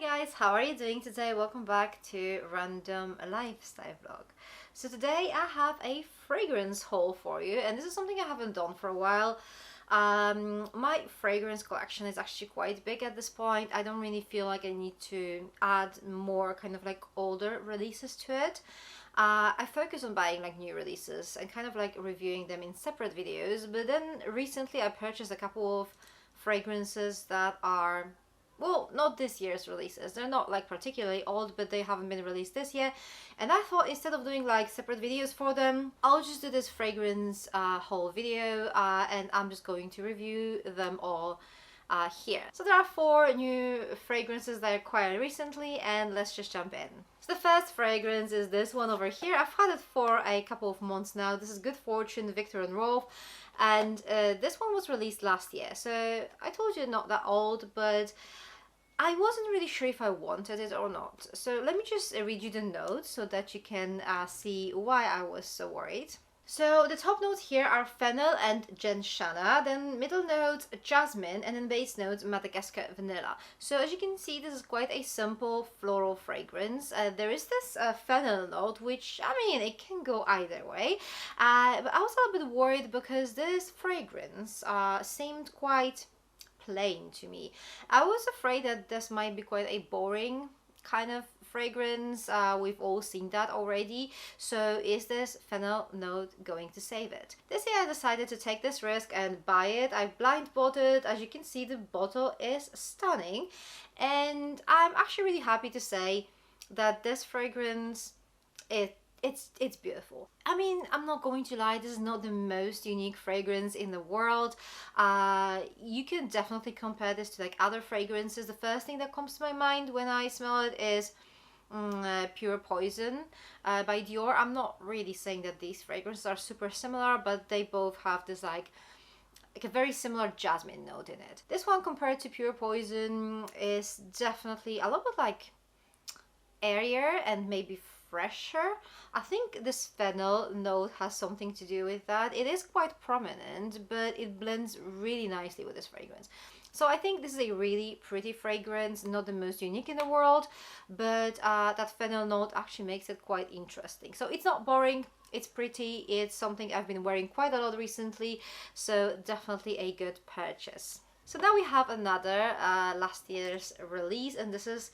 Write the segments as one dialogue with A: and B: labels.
A: guys, how are you doing today? Welcome back to Random Lifestyle Vlog. So today I have a fragrance haul for you, and this is something I haven't done for a while. My fragrance collection is actually quite big at this point. I don't really feel like I need to add more kind of like older releases to it. I focus on buying like new releases and kind of like reviewing them in separate videos, but then recently I purchased a couple of fragrances that are, well, not this year's releases. They're not like particularly old, but they haven't been released this year. And I thought instead of doing like separate videos for them, I'll just do this fragrance haul video, and I'm just going to review them all here. So there are 4 new fragrances that I acquired recently, and let's just jump in. So the first fragrance is this one over here. I've had it for a couple of months now. This is Good Fortune Victor and Rolf, and this one was released last year. So I told you not that old, but I wasn't really sure if I wanted it or not. So let me just read you the notes so that you can see why I was so worried. So the top notes here are fennel and gentiana, then middle notes jasmine, and then base notes Madagascar vanilla. So as you can see, this is quite a simple floral fragrance. There is this fennel note, which, I mean, it can go either way. But I was a little bit worried because this fragrance seemed quite plain to me. I was afraid that this might be quite a boring kind of fragrance. We've all seen that already. So is this fennel note going to save it? This year I decided to take this risk and buy it. I blind bought it. As you can see, the bottle is stunning, and I'm actually really happy to say that this fragrance, it's beautiful. I mean, I'm not going to lie, this is not the most unique fragrance in the world. You can definitely compare this to like other fragrances. The first thing that comes to my mind when I smell it is Pure Poison by Dior. I'm not really saying that these fragrances are super similar, but they both have this like a very similar jasmine note in it. This one compared to Pure Poison is definitely a little bit like airier and maybe fresher. I think this fennel note has something to do with that. It is quite prominent, but it blends really nicely with this fragrance. So I think this is a really pretty fragrance, not the most unique in the world, but that fennel note actually makes it quite interesting. So it's not boring, it's pretty, it's something I've been wearing quite a lot recently, so definitely a good purchase. So now we have another last year's release, and this is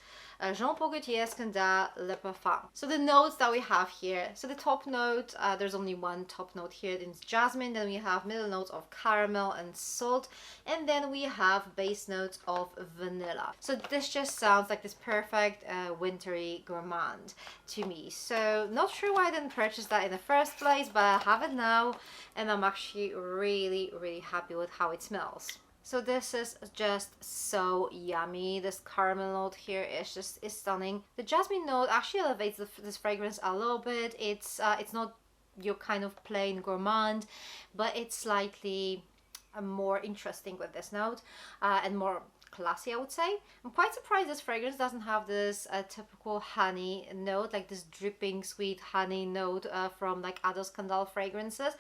A: Jean Paul Gaultier's Scandale Le Parfum. So the notes that we have here, so the top note, there's only one top note here, it's jasmine, then we have middle notes of caramel and salt, and then we have base notes of vanilla. So this just sounds like this perfect wintry gourmand to me. So not sure why I didn't purchase that in the first place, but I have it now, and I'm actually really happy with how it smells. So this is just so yummy. This caramel note here is stunning. The jasmine note actually elevates this fragrance a little bit. It's not your kind of plain gourmand, but it's slightly more interesting with this note and more classy, I would say. I'm quite surprised this fragrance doesn't have this typical honey note, like this dripping sweet honey note from like other Scandale fragrances,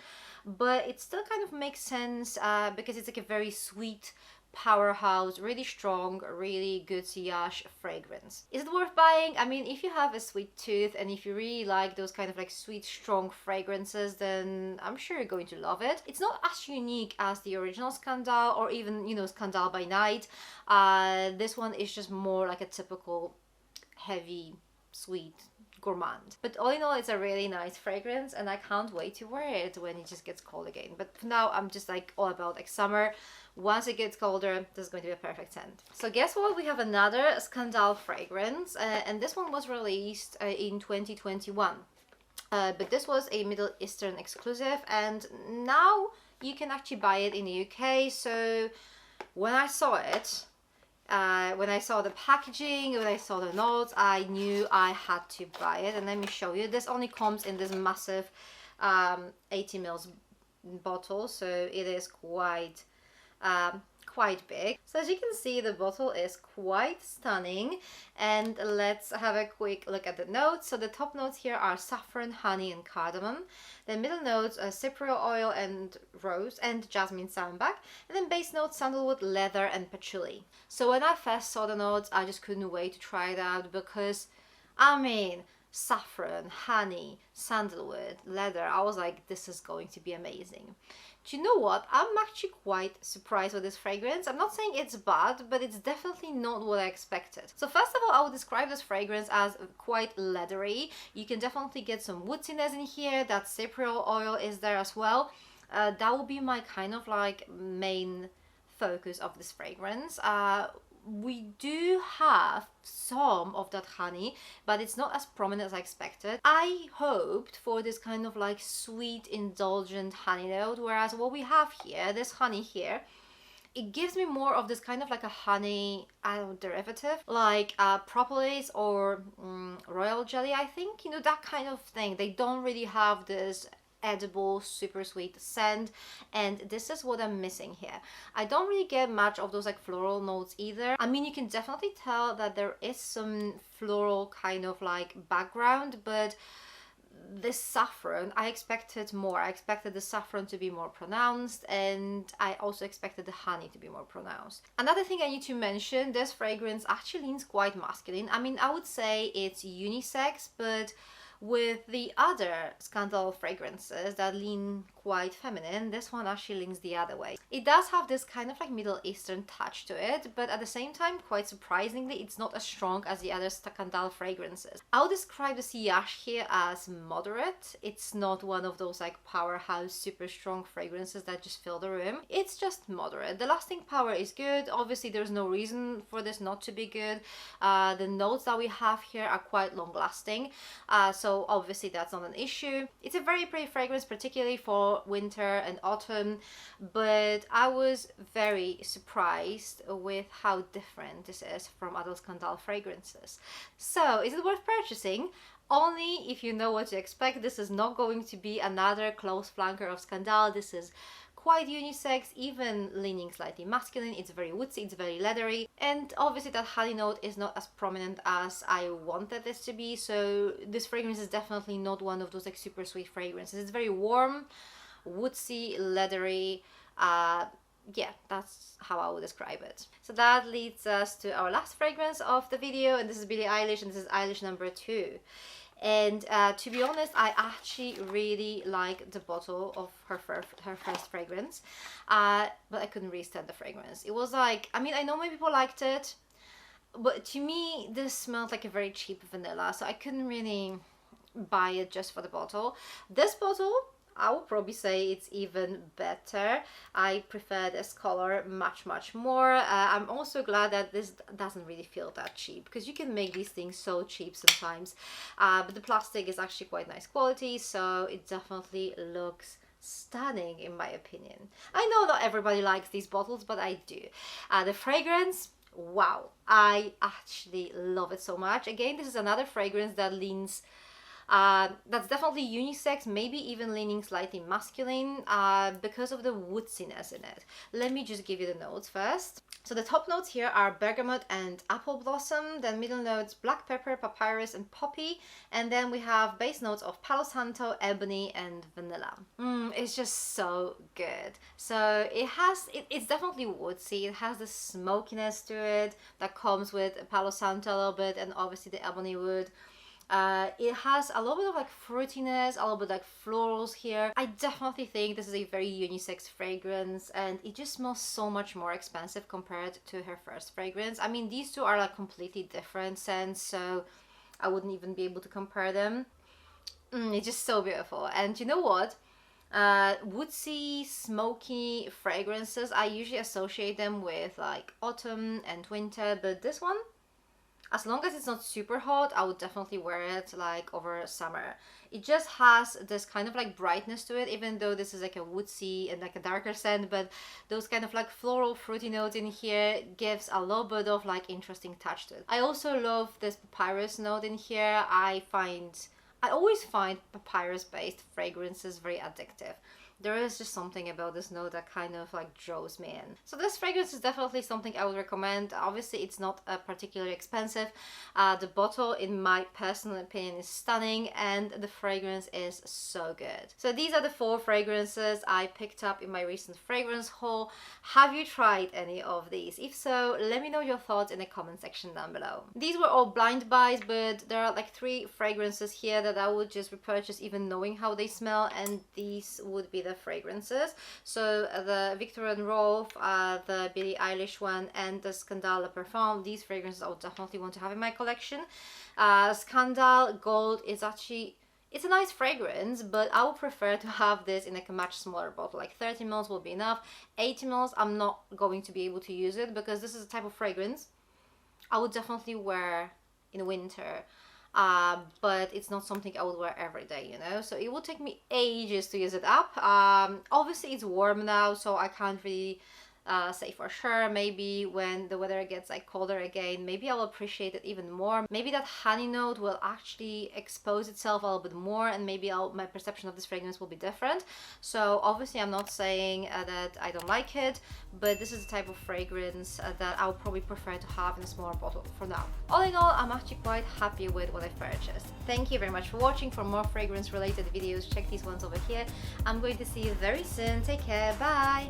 A: but it still kind of makes sense because it's like a very sweet powerhouse, really strong, really good sillage fragrance. Is it worth buying? I mean, if you have a sweet tooth and if you really like those kind of like sweet, strong fragrances, then I'm sure you're going to love it. It's not as unique as the original Scandale or even, you know, Scandale by Night. This one is just more like a typical heavy, sweet gourmand. But all in all, it's a really nice fragrance, and I can't wait to wear it when it just gets cold again. But for now, I'm just like all about like summer. Once it gets colder, this is going to be a perfect scent. So guess what? We have another Scandale fragrance, and this one was released in 2021. But this was a Middle Eastern exclusive, and now you can actually buy it in the UK. So when I saw it, when I saw the packaging, when I saw the notes, I knew I had to buy it. And let me show you. This only comes in this massive 80 ml bottle, so it is quite quite big. So as you can see, the bottle is quite stunning, and let's have a quick look at the notes. So the top notes here are saffron, honey and cardamom. The middle notes are cypriol oil and rose and jasmine sambac, and then base notes sandalwood, leather and patchouli. So when I first saw the notes, I just couldn't wait to try it out because, I mean, saffron, honey, sandalwood, leather, I was like, this is going to be amazing. Do you know what? I'm actually quite surprised with this fragrance. I'm not saying it's bad, but it's definitely not what I expected. So first of all, I would describe this fragrance as quite leathery. You can definitely get some woodiness in here. That cypriol oil is there as well. That would be my kind of like main focus of this fragrance. We do have some of that honey, but it's not as prominent as I expected. I hoped for this kind of like sweet, indulgent honey note, whereas what we have here, this honey here, it gives me more of this kind of like a honey, I don't know, derivative, like propolis or royal jelly, I think, you know, that kind of thing. They don't really have this edible, super sweet scent, and this is what I'm missing here. I don't really get much of those like floral notes either. I mean, you can definitely tell that there is some floral kind of like background, but this saffron, I expected more. I expected the saffron to be more pronounced, and I also expected the honey to be more pronounced. Another thing I need to mention, this fragrance actually leans quite masculine. I mean, I would say it's unisex, but with the other Scandal fragrances that lean quite feminine, this one actually leans the other way. It does have this kind of like Middle Eastern touch to it, but at the same time, quite surprisingly, it's not as strong as the other Scandal fragrances. I would describe the sillage here as moderate. It's not one of those like powerhouse, super strong fragrances that just fill the room. It's just moderate. The lasting power is good. Obviously, there's no reason for this not to be good. The notes that we have here are quite long lasting. So obviously that's not an issue. It's a very pretty fragrance, particularly for winter and autumn, but I was very surprised with how different this is from other Scandal fragrances. So is it worth purchasing? Only if you know what to expect. This is not going to be another close flanker of Scandal. This is quite unisex, even leaning slightly masculine. It's very woodsy, it's very leathery, and obviously that honey note is not as prominent as I wanted this to be. So this fragrance is definitely not one of those like super sweet fragrances. It's very warm, woodsy, leathery. Yeah, that's how I would describe it. So that leads us to our last fragrance of the video, and this is Billie Eilish, and this is Eilish number 2. And to be honest, I actually really like the bottle of her first fragrance, but I couldn't really stand the fragrance. It was like, I mean, I know many people liked it, but to me, this smelled like a very cheap vanilla, so I couldn't really buy it just for the bottle. This bottle, I would probably say it's even better. I prefer this color much more. I'm also glad that this doesn't really feel that cheap, because you can make these things so cheap sometimes. But the plastic is actually quite nice quality, so it definitely looks stunning in my opinion. I know not everybody likes these bottles, but I do. The fragrance, wow, I actually love it so much. Again, this is another fragrance that leans that's definitely unisex, maybe even leaning slightly masculine because of the woodiness in it. Let me just give you the notes first. So the top notes here are bergamot and apple blossom, then middle notes black pepper, papyrus and poppy, and then we have base notes of palo santo, ebony and vanilla. It's just so good. So it's definitely woodsy. It has the smokiness to it that comes with palo santo a little bit, and obviously the ebony wood. It has a little bit of like fruitiness, a little bit like florals here. I definitely think this is a very unisex fragrance, and it just smells so much more expensive compared to her first fragrance. I mean, these two are like completely different scents, so I wouldn't even be able to compare them. It's just so beautiful. And you know what? Woodsy, smoky fragrances, I usually associate them with like autumn and winter, but this one, as long as it's not super hot, I would definitely wear it like over summer. It just has this kind of like brightness to it, even though this is like a woodsy and like a darker scent, but those kind of like floral fruity notes in here gives a little bit of like interesting touch to it. I also love this papyrus note in here. I always find papyrus based fragrances very addictive. there is just something about this note that kind of like draws me in. So this fragrance is definitely something I would recommend. Obviously it's not particularly expensive. The bottle, in my personal opinion, is stunning, and the fragrance is so good. So these are the 4 fragrances I picked up in my recent fragrance haul. Have you tried any of these? If so, let me know your thoughts in the comment section down below. These were all blind buys, but there are like 3 fragrances here that I would just repurchase even knowing how they smell, and these would be the fragrances. So the Viktor and Rolf, the Billie Eilish one, and the Scandale Perfum. These fragrances I would definitely want to have in my collection. Scandale Gold is actually, it's a nice fragrance, but I would prefer to have this in like a much smaller bottle. Like 30 ml will be enough. 80 ml I'm not going to be able to use it, because this is a type of fragrance I would definitely wear in winter. But it's not something I would wear every day, you know, so it will take me ages to use it up. Obviously it's warm now, so I can't really say for sure. Maybe when the weather gets like colder again, maybe I'll appreciate it even more. Maybe that honey note will actually expose itself a little bit more, and maybe my perception of this fragrance will be different. So obviously I'm not saying that I don't like it, but this is the type of fragrance that I would probably prefer to have in a smaller bottle for now. All in all, I'm actually quite happy with what I've purchased. Thank you very much for watching. For more fragrance related videos, check these ones over here. I'm going to see you very soon. Take care. Bye.